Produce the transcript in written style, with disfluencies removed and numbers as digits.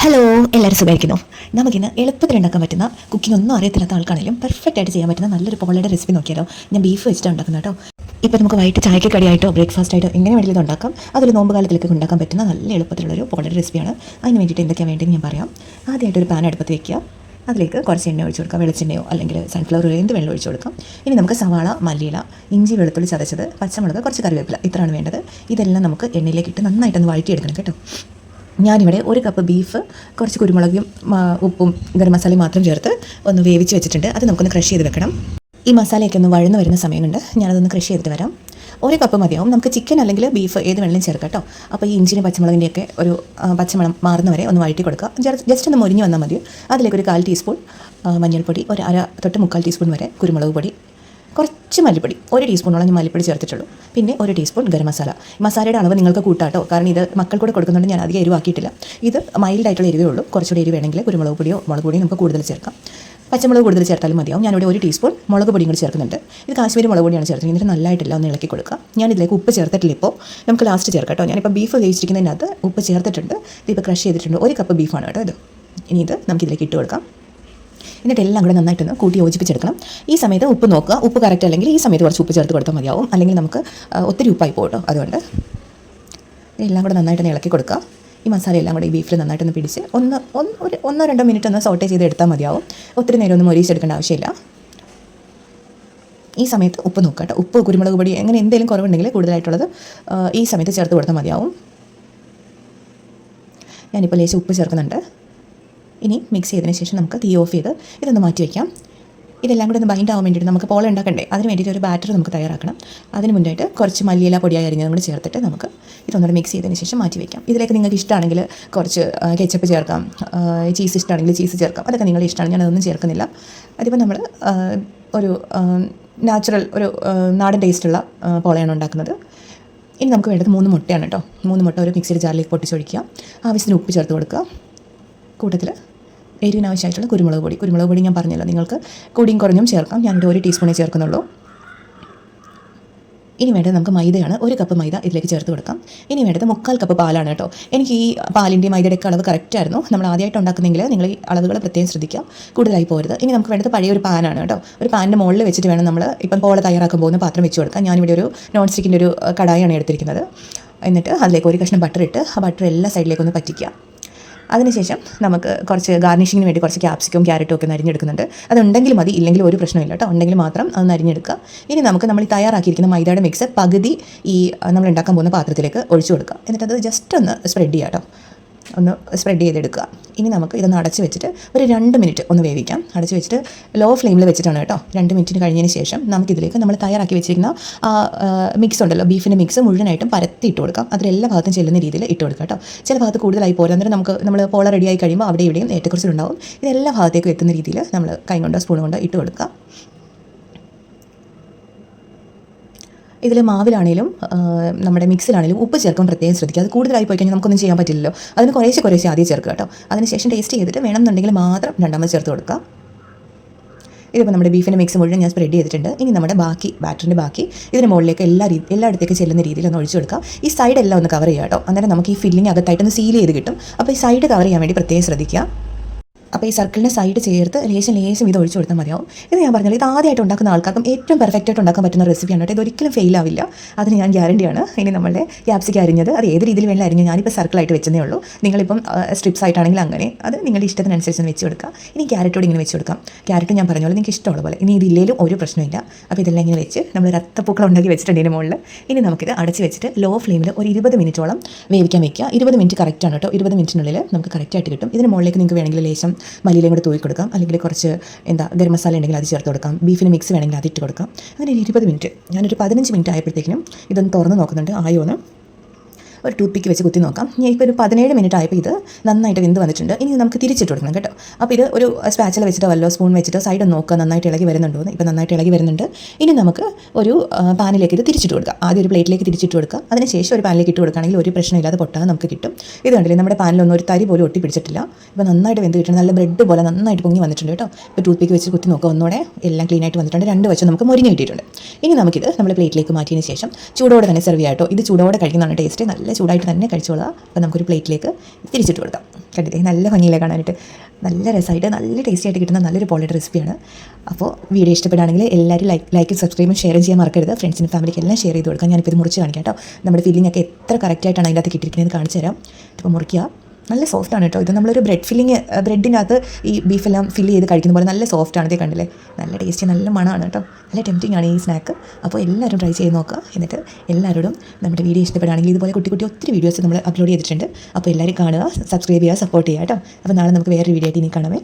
Hello, എല്ലാവരും സുഖമായിരിക്കുന്നു. നമുക്കിന്ന് എളുപ്പത്തിൽ ഉണ്ടാക്കാൻ പറ്റുന്ന കുക്കിംഗ് ഒന്നും അറിയത്തില്ലാത്ത ആൾക്കാണെങ്കിലും പെർഫെക്റ്റ് ആയിട്ട് ചെയ്യാൻ പറ്റുന്ന നല്ലൊരു പോളയുടെ റെസിപ്പി നോക്കിയാലോ. ഞാൻ ബീഫ് വെച്ചിട്ടാണ് ഉണ്ടാക്കുന്നത് കേട്ടോ. ഇപ്പോൾ നമുക്ക് വൈകിട്ട് ചായക്ക് കടിയായിട്ടോ ബ്രേക്ക്ഫാസ്റ്റ് ആയിട്ടോ എങ്ങനെ വേണമെങ്കിലും ഇത് ഉണ്ടാക്കാം. അതൊരു നോമ്പ് കാലത്തിലേക്ക് ഉണ്ടാക്കാൻ പറ്റുന്ന നല്ല എളുപ്പത്തിലുള്ളൊരു പോളയുടെ റെസിപ്പിയാണ്. അതിന് വേണ്ടിയിട്ട് എന്തൊക്കെയാണ് വേണ്ടതെന്ന് ഞാൻ പറയാം. ആദ്യമായിട്ട് ഒരു പാൻ അടുപ്പത്ത് വയ്ക്കുക. അതിലേക്ക് കുറച്ച് എണ്ണ ഒഴിച്ച് കൊടുക്കാം. വെളിച്ചെണ്ണയോ അല്ലെങ്കിൽ സൺഫ്ലവർ ഓയിൽ എന്ത് വെള്ളം ഒഴിച്ച് കൊടുക്കാം. ഇനി നമുക്ക് സവാള, മല്ലിയില, ഇഞ്ചി, വെളുത്തുള്ളി ചതച്ചത്, പച്ചമുളക്, കുറച്ച് കറിവേപ്പില, ഇത്രയാണ് വേണ്ടത്. ഇതെല്ലാം നമുക്ക് എണ്ണയിലേക്ക് ഇട്ട് നന്നായിട്ടൊന്ന് വഴറ്റിയെടുക്കണം കേട്ടോ. ഞാനിവിടെ ഒരു കപ്പ് ബീഫ് കുറച്ച് കുരുമുളകും ഉപ്പും ഗരം മസാലയും മാത്രം ചേർത്ത് ഒന്ന് വേവിച്ച് വെച്ചിട്ടുണ്ട്. അത് നമുക്കൊന്ന് ക്രഷ് ചെയ്ത് വെക്കണം. ഈ മസാലയൊക്കെ ഒന്ന് വഴന്ന് വരുന്ന സമയമുണ്ട്. ഞാനതൊന്ന് ക്രഷ് ചെയ്തിട്ട് വരാം. ഒരു കപ്പ് മതിയാവും. നമുക്ക് ചിക്കൻ അല്ലെങ്കിൽ ബീഫ് ഏത് വേണമെങ്കിലും ചേർക്കാം കേട്ടോ. അപ്പോൾ ഈ ഇഞ്ചിനും പച്ചമുളകിൻ്റെയൊക്കെ ഒരു പച്ചമണം മാറുന്നവരെ ഒന്ന് വഴറ്റി കൊടുക്കുക. ജസ്റ്റ് ഒന്ന് മൊരിഞ്ഞ് വന്നാൽ മതി. അതിലേക്ക് ഒരു 1/4 ടീസ്പൂൺ മഞ്ഞൾപ്പൊടി, ഒരു അര തൊട്ട് 3/4 ടീസ്പൂൺ വരെ കുരുമുളക് പൊടി, കുറച്ച് മല്ലിപ്പൊടി, 1 ടീസ്പൂണോളം ഞാൻ മല്ലിപ്പൊടി ചേർത്തിട്ടുള്ളൂ. പിന്നെ 1 ടീസ്പൂൺ ഗരം മസാല. മസാലയുടെ അളവ് നിങ്ങൾക്ക് കൂട്ടാട്ടോ, കാരണം ഇത് മക്കൾക്കൂടെ കൊടുക്കുന്നുണ്ട്. ഞാൻ അധികം എരിവാക്കിയിട്ടില്ല. ഇത് മൈൽഡായിട്ടുള്ള എരിവേ ഉള്ളൂ. കുറച്ചുകൂടി എരിവ് വേണമെങ്കിൽ കുരുമുളക് പൊടിയോ മുളക് പൊടിയോ നമുക്ക് കൂടുതൽ ചേർക്കാം. പച്ചമുളക് കൂടുതൽ ചേർത്താലും മതിയാവും. ഞാനിവിടെ 1 ടീസ്പൂൺ മുളക് പൊടിയും കൂടി ചേർക്കുന്നുണ്ട്. ഇത് കാശ്മീരി മുളക് പൊടിയാണ് ചേർക്കുന്നത്. എന്നിട്ട് നല്ലതായിട്ടില്ല ഒന്ന് ഇളക്കി കൊടുക്കുക. ഞാനിതിലേക്ക് ഉപ്പ് ചേർത്തിട്ടില്ല. ഇപ്പോൾ നമുക്ക് ലാസ്റ്റ് ചേർക്കാം കേട്ടോ. ഞാനിപ്പോൾ ബീഫ് വേവിച്ചിരിക്കുന്നതിനകത്ത് ഉപ്പ് ചേർത്തിട്ടുണ്ട്. ഇതിപ്പോൾ ക്രഷ് ചെയ്തിട്ടുണ്ട്. 1 കപ്പ് ബീഫാണ് കേട്ടോ ഇത്. ഇനി ഇത് നമുക്കിതിലേക്ക് ഇട്ട് കൊടുക്കാം. എന്നിട്ട് എല്ലാം കൂടെ നന്നായിട്ടൊന്ന് കൂട്ടി യോജിപ്പിച്ചെടുക്കണം. ഈ സമയത്ത് ഉപ്പ് നോക്കുക. ഉപ്പ് കറക്റ്റ് അല്ലെങ്കിൽ ഈ സമയത്ത് കുറച്ച് ഉപ്പ് ചേർത്ത് കൊടുത്താൽ മതിയാവും. അല്ലെങ്കിൽ നമുക്ക് ഒത്തിരി ഉപ്പായി പോകട്ടോ. അതുകൊണ്ട് എല്ലാം കൂടെ നന്നായിട്ടൊന്ന് ഇളക്കി കൊടുക്കുക. ഈ മസാല എല്ലാം കൂടെ ഈ ബീഫിൽ നന്നായിട്ടൊന്ന് പിടിച്ച് ഒരു 1-2 മിനിറ്റ് ഒന്ന് സോട്ടേ ചെയ്ത് എടുത്താൽ മതിയാവും. ഒത്തിരി നേരം ഒന്നും മൊരിയിച്ചെടുക്കേണ്ട ആവശ്യമില്ല. ഈ സമയത്ത് ഉപ്പ് നോക്കുക കേട്ടോ. ഉപ്പ്, കുരുമുളക് പൊടി അങ്ങനെ എന്തെങ്കിലും കുറവുണ്ടെങ്കിൽ കൂടുതലായിട്ടുള്ളത് ഈ സമയത്ത് ചേർത്ത് കൊടുത്താൽ മതിയാവും. ഞാനിപ്പോൾ ലേശം ഉപ്പ് ചേർക്കുന്നുണ്ട്. ഇനി മിക്സ് ചെയ്തതിന് ശേഷം നമുക്ക് തീ ഓഫ് ചെയ്ത് ഇതൊന്ന് മാറ്റി വയ്ക്കാം. ഇതെല്ലാം കൂടെ ഒന്ന് ബൈൻഡ് ആവാൻ വേണ്ടിയിട്ട് നമുക്ക് പോള ഉണ്ടാക്കണ്ടേ, അതിന് വേണ്ടിയിട്ട് ഒരു ബാറ്റർ നമുക്ക് തയ്യാറാക്കണം. അതിന് മുന്നായിട്ട് കുറച്ച് മല്ലിയില പൊടിയായി അരിഞ്ഞത് നമ്മൾ ചേർത്തിട്ട് നമുക്ക് ഇതൊന്നുകൂടെ മിക്സ് ചെയ്തതിന് ശേഷം മാറ്റി വയ്ക്കാം. ഇതിലേക്ക് നിങ്ങൾക്ക് ഇഷ്ടമാണെങ്കിൽ കുറച്ച് കെച്ചപ്പ് ചേർക്കാം, ചീസ് ഇഷ്ടമാണെങ്കിൽ ചീസ് ചേർക്കാം. അതൊക്കെ നിങ്ങളുടെ ഇഷ്ടമാണ്. ഞാനതൊന്നും ചേർക്കുന്നില്ല. അതിപ്പോൾ നമ്മൾ ഒരു നാച്ചുറൽ ഒരു നാടൻ ടേസ്റ്റുള്ള പോളയാണ് ഉണ്ടാക്കുന്നത്. ഇനി നമുക്ക് വേണ്ടത് 3 മുട്ടയാണ് കേട്ടോ. 3 മുട്ട ഒരു മിക്സിയുടെ ജാറിലേക്ക് പൊട്ടിച്ചൊഴിക്കുക. ആവശ്യത്തിന് ഉപ്പ് ചേർത്ത് കൊടുക്കുക. കൂട്ടത്തിൽ എരിവിനാവശ്യമായിട്ടുള്ള കുരുമുളക് പൊടി ഞാൻ പറഞ്ഞല്ലോ, നിങ്ങൾക്ക് കൂടിയും കുറഞ്ഞും ചേർക്കാം. ഞാനിവിടെ 1 ടീസ്പൂണേ ചേർക്കുന്നുള്ളൂ. ഇനി വേണ്ടത് നമുക്ക് മൈദയാണ്. 1 കപ്പ് മൈദ ഇതിലേക്ക് ചേർത്ത് കൊടുക്കാം. ഇനി വേണ്ടത് 3/4 കപ്പ് പാലാണ് കേട്ടോ. എനിക്ക് ഈ പാലിൻ്റെ മൈദയുടെയൊക്കെ അളവ് കറക്റ്റായിരുന്നു. നമ്മൾ ആദ്യമായിട്ട് ഉണ്ടാക്കുന്നെങ്കിൽ നിങ്ങൾ ഈ അളവുകൾ പ്രത്യേകം ശ്രദ്ധിക്കുക, കൂടുതലായി പോകരുത്. ഇനി നമുക്ക് വേണ്ടത് പഴയ ഒരു പാനാണ് കേട്ടോ. ഒരു പാനിൻ്റെ മുകളിൽ വെച്ചിട്ട് വേണം നമ്മൾ ഇപ്പം പോള തയ്യാറാക്കാൻ പോകുന്ന പാത്രം വെച്ച് കൊടുക്കാം. ഞാനിവിടെ ഒരു നോൺ സ്റ്റിക്കിൻ്റെ ഒരു കടായാണ് എടുത്തിരിക്കുന്നത്. എന്നിട്ട് അതിലേക്ക് 1 കഷ്ണം ബട്ടർ ഇട്ട് ആ ബട്ടർ എല്ലാ സൈഡിലേക്കൊന്ന് പറ്റിക്കുക. അതിനുശേഷം നമുക്ക് കുറച്ച് ഗാർണിഷിങ്ങിന് വേണ്ടി കുറച്ച് ക്യാപ്സിക്കും ക്യാരറ്റും ഒക്കെ അരിഞ്ഞെടുക്കുന്നുണ്ട്. അതുണ്ടെങ്കിൽ മതി, ഇല്ലെങ്കിൽ ഒരു പ്രശ്നമില്ല കേട്ടോ. ഉണ്ടെങ്കിൽ മാത്രം അതൊന്ന് അരിഞ്ഞെടുക്കുക. ഇനി നമ്മൾ ഈ തയ്യാറാക്കിയിരിക്കുന്ന മൈദയുടെ മിക്സ് പകുതി ഈ നമ്മൾ ഉണ്ടാക്കാൻ പോകുന്ന പാത്രത്തിലേക്ക് ഒഴിച്ചു കൊടുക്കുക. എന്നിട്ട് അത് ജസ്റ്റ് ഒന്ന് സ്പ്രെഡ് ചെയ്യുക കേട്ടോ. ഒന്ന് സ്പ്രെഡ് ചെയ്തെടുക്കുക. ഇനി നമുക്ക് ഇതൊന്ന് അടച്ച് വെച്ചിട്ട് ഒരു 2 മിനിറ്റ് ഒന്ന് വേവിക്കാം. അടച്ച് വെച്ചിട്ട് ലോ ഫ്ലെയിമിൽ വെച്ചിട്ടാണ് കേട്ടോ. 2 മിനിറ്റിന് കഴിഞ്ഞതിന് ശേഷം നമുക്കിതിലേക്ക് നമ്മൾ തയ്യാറാക്കി വെച്ചിരിക്കുന്ന ആ മിക്സ് ഉണ്ടല്ലോ, ബീഫിൻ്റെ മിക്സ് മുഴുവനായിട്ടും പരത്തി ഇട്ട് കൊടുക്കാം. അതിലെല്ലാ ഭാഗത്തും ചെല്ലുന്ന രീതിയിൽ ഇട്ട് കൊടുക്കാം കേട്ടോ. ചില ഭാഗത്ത് കൂടുതലായി പോരാ. അന്നേരം നമ്മൾ പോള റെഡിയായി കഴിയുമ്പോൾ അവിടെ ഇവിടെയും ഏറ്റക്കുറച്ചിലുണ്ടാവും. ഇതെല്ലാ ഭാഗത്തേക്കും എത്തുന്ന രീതിയിൽ നമ്മൾ കൈ കൊണ്ടോ സ്പൂൺ കൊണ്ടോ ഇട്ട് കൊടുക്കുക. ഇതിൽ മാവിലാണെങ്കിലും നമ്മുടെ മിക്സിലാണെങ്കിലും ഉപ്പ് ചേർക്കാൻ പ്രത്യേകം ശ്രദ്ധിക്കുക. അത് കൂടുതലായി പോയി കഴിഞ്ഞാൽ നമുക്കൊന്നും ചെയ്യാൻ പറ്റില്ലല്ലോ. അതിന് കുറേശ്ശെ ആദ്യം ചേർക്കുക കേട്ടോ. അതിനുശേഷം ടേസ്റ്റ് ചെയ്തിട്ട് വേണമെന്നുണ്ടെങ്കിൽ മാത്രം രണ്ടാമത് ചേർത്ത് കൊടുക്കുക. ഇതിപ്പോൾ നമ്മുടെ ബീഫിൻ്റെ മിക്സ് മുഴുവൻ ഞാൻ സ്പ്രെഡ് ചെയ്തിട്ടുണ്ട്. ഇനി നമ്മുടെ ബാറ്ററിൻ്റെ ബാക്കി ഇതിന് മുകളിലേക്ക് എല്ലായിടത്തേക്ക് ചെല്ലുന്ന രീതിയിൽ ഒന്ന് ഒഴിച്ചു കൊടുക്കുക. ഈ സൈഡെല്ലാം ഒന്ന് കവർ ചെയ്യുക കേട്ടോ. അന്നേരം നമുക്ക് ഈ ഫില്ലിങ് അകത്തായിട്ടൊന്ന് സീൽ ചെയ്ത് കിട്ടും. അപ്പോൾ ഈ സൈഡ് കവർ ചെയ്യാൻ വേണ്ടി പ്രത്യേകം ശ്രദ്ധിക്കുക. അപ്പോൾ ഈ സർക്കിളിൻ്റെ സൈഡ് ചേർത്ത് ലേശം ഇത് ഒഴിച്ചു കൊടുത്താൽ മതിയാവും. ഇത് ഞാൻ പറഞ്ഞാൽ ഇത് ആദ്യമായിട്ട് ഉണ്ടാക്കുന്ന ആൾക്കാർക്കും ഏറ്റവും പെർഫെക്റ്റായിട്ട് ഉണ്ടാക്കാൻ പറ്റുന്ന റെസിപ്പിയാണ് കേട്ടോ. ഇതൊരിക്കലും ഫെയിൽ ആവില്ല, അതിന് ഞാൻ ഗ്യാരണ്ടിയാണ്. ഇനി നമ്മളുടെ ക്യാപ്സിക്കം അരിഞ്ഞത് അത് ഏത് രീതിയിൽ വേണമെങ്കിലും അരിഞ്ഞു. ഞാനിപ്പോൾ സർക്കിളായിട്ട് വെച്ചതേ ഉള്ളൂ. നിങ്ങളിപ്പം സ്ട്രിപ്സ് ആയിട്ടാണെങ്കിൽ അങ്ങനെ അത് നിങ്ങളുടെ ഇഷ്ടത്തിനനുസരിച്ച് വെച്ച് കൊടുക്കുക. ഇനി ക്യാരറ്റോട് ഇങ്ങനെ വെച്ച് കൊടുക്കാം. ക്യാരറ്റ് ഞാൻ പറഞ്ഞ പോലെ നിങ്ങൾക്ക് ഇഷ്ടമുള്ള പോലെ. ഇനി ഇതില്ലേലും ഒരു പ്രശ്നമില്ല. അപ്പോൾ ഇതെല്ലാം ഇങ്ങനെ വെച്ച് നമ്മൾ രക്തപ്പൂക്കൾ ഉണ്ടാക്കി വെച്ചിട്ടുണ്ട് ഇതിന് മുകളിൽ. ഇനി നമുക്കിത് അടച്ച് വെച്ചിട്ട് ലോ ഫ്ലെയിമിൽ ഒരു 20 മിനിറ്റോളം വേവിക്കാൻ വെക്കുക. 20 മിനിറ്റ് കറക്റ്റാണ് കേട്ടോ. 20 മിനിറ്റിനുള്ളിൽ നമുക്ക് കറക്റ്റായിട്ട് കിട്ടും. ഇതിന് മുകളിലേക്ക് നിങ്ങൾക്ക് വേണമെങ്കിൽ ലേശം മല്ലിയിലയും കൂടെ തൂക്കി കൊടുക്കാം. അല്ലെങ്കിൽ കുറച്ച് ഗരം മസാല ഉണ്ടെങ്കിൽ അത് ചേർത്ത് കൊടുക്കാം. ബീഫിന് മിക്സ് വേണമെങ്കിൽ അതിട്ട് കൊടുക്കാം. അങ്ങനെ 20 മിനിറ്റ്, ഞാനൊരു 15 മിനിറ്റ് ആയപ്പോഴത്തേക്കിനും ഇതൊന്ന് തുറന്ന് നോക്കുന്നുണ്ട്. ആയോന്ന് ഒരു ടൂത്ത് പിക്ക് വെച്ച് കുത്തി നോക്കാം. ഞാൻ ഇപ്പോൾ ഒരു 17 മിനിറ്റ് ആയപ്പോൾ ഇത് നന്നായിട്ട് വെന്ത് വന്നിട്ടുണ്ട്. ഇനി നമുക്ക് തിരിച്ചിട്ട് കൊടുക്കണം കേട്ടോ. അപ്പോൾ ഇത് ഒരു സ്പാച്ചില വെച്ചിട്ടോ വല്ലോ സ്പൂൺ വെച്ചിട്ടോ സൈഡ് നോക്കുക നന്നായിട്ട് ഇളകി വരുന്നുണ്ടോ എന്ന്. ഇപ്പോൾ നന്നായിട്ട് ഇളകി വരുന്നുണ്ട്. ഇനി നമുക്ക് ഒരു പാനിലേക്ക് ഇത് തിരിച്ചിട്ട് കൊടുക്കാം. ആദ്യം ഒരു പ്ലേറ്റിലേക്ക് തിരിച്ചിട്ട് കൊടുക്കുക. അതിനുശേഷം ഒരു പാനിലേക്ക് ഇട്ട് കൊടുക്കുകയാണെങ്കിൽ ഒരു പ്രശ്നമില്ലാതെ പൊട്ടാതെ നമുക്ക് കിട്ടും. ഇത് കണ്ടില്ലേ, നമ്മുടെ പാനിലൊന്നും ഒരു തരി പോലും ഒട്ടി പിടിച്ചിട്ടില്ല. ഇപ്പോൾ നന്നായിട്ട് വെന്ത് കിട്ടും. നല്ല ബ്രെഡ് പോലെ നന്നായിട്ട് പൊങ്ങി വന്നിട്ടുണ്ട് കേട്ടോ. ഇപ്പോൾ ടൂത്ത് പിക്ക് വെച്ച് കുത്തി നോക്കുക. ഒന്നുകൂടെ എല്ലാം ക്ലീൻ ആയിട്ട് വന്നിട്ടുണ്ട്. 2 വശം നമുക്ക് മൊരിഞ്ഞ് കിട്ടിയിട്ടുണ്ട്. ഇനി നമുക്കിത് നമ്മൾ പ്ലേറ്റിലേക്ക് മാറ്റിയതിന് ശേഷം ചൂടോടെ തന്നെ സെർവ് ചെയ്യാം കേട്ടോ. ഇത് ചൂടോടെ കഴിക്കുന്നതാണ് ടേസ്റ്റ്. നല്ല ചൂടായിട്ട് തന്നെ കഴിച്ചോളുക. അപ്പോൾ നമുക്കൊരു പ്ലേറ്റിലേക്ക് തിരിച്ചിട്ട് കൊടുക്കാം. കണ്ടില്ലേ നല്ല ഭംഗിയിലെ കാണാനായിട്ട്, നല്ല രസമായിട്ട് നല്ല ടേസ്റ്റി ആയിട്ട് കിട്ടുന്ന നല്ലൊരു പോളയുടെ റെസിപ്പിയാണ്. അപ്പോൾ വീഡിയോ ഇഷ്ടപ്പെടുകയാണെങ്കിൽ എല്ലാവരും ലൈക്കും സബ്സ്ക്രൈബും ഷെയറും ചെയ്യാൻ മറക്കരുത്. ഫ്രണ്ട്സിനും ഫാമിലിക്ക് എല്ലാം ഷെയർ ചെയ്ത് കൊടുക്കാം. ഞാനിപ്പോൾ ഇത് മുറിച്ച് കാണിക്കാം കേട്ടോ. നമ്മുടെ ഫില്ലിംഗ് ഒക്കെ എത്ര കറക്റ്റായിട്ടാണ് അതിൻ്റെ അകത്ത് കിട്ടിയിരിക്കുന്നത് കാണിച്ചു തരാം. ഇപ്പോൾ മുറിക്കുക. നല്ല സോഫ്റ്റാണ് കേട്ടോ. ഇത് നമ്മളൊരു ബ്രെഡിനകത്ത് ഈ ബീഫെല്ലാം ഫില്ല് ചെയ്ത് കഴിക്കുന്ന പോലെ നല്ല സോഫ്റ്റാണ്. ഇതേ കണ്ടില്ലേ, നല്ല ടേസ്റ്റി നല്ല മണമാണ് കേട്ടോ. നല്ല ടെംപ്റ്റിംഗ് ആണ് ഈ സ്നാക്ക്. അപ്പോൾ എല്ലാവരും ട്രൈ ചെയ്ത് നോക്കുക. എന്നിട്ട് എല്ലാവരോടും നമ്മുടെ വീഡിയോ ഇഷ്ടപ്പെടുകയാണെങ്കിൽ ഇതുപോലെ കുട്ടി ഒത്തിരി വീഡിയോസ് നമ്മൾ അപ്ലോഡ് ചെയ്തിട്ടുണ്ട്. അപ്പോൾ എല്ലാവരും കാണുക, സബ്സ്ക്രൈബ് ചെയ്യുക, സപ്പോർട്ട് ചെയ്യുക കേട്ടോ. അപ്പോൾ നാളെ നമുക്ക് വേറൊരു വീഡിയോ ആയിട്ട് ഇനി കാണാമേ.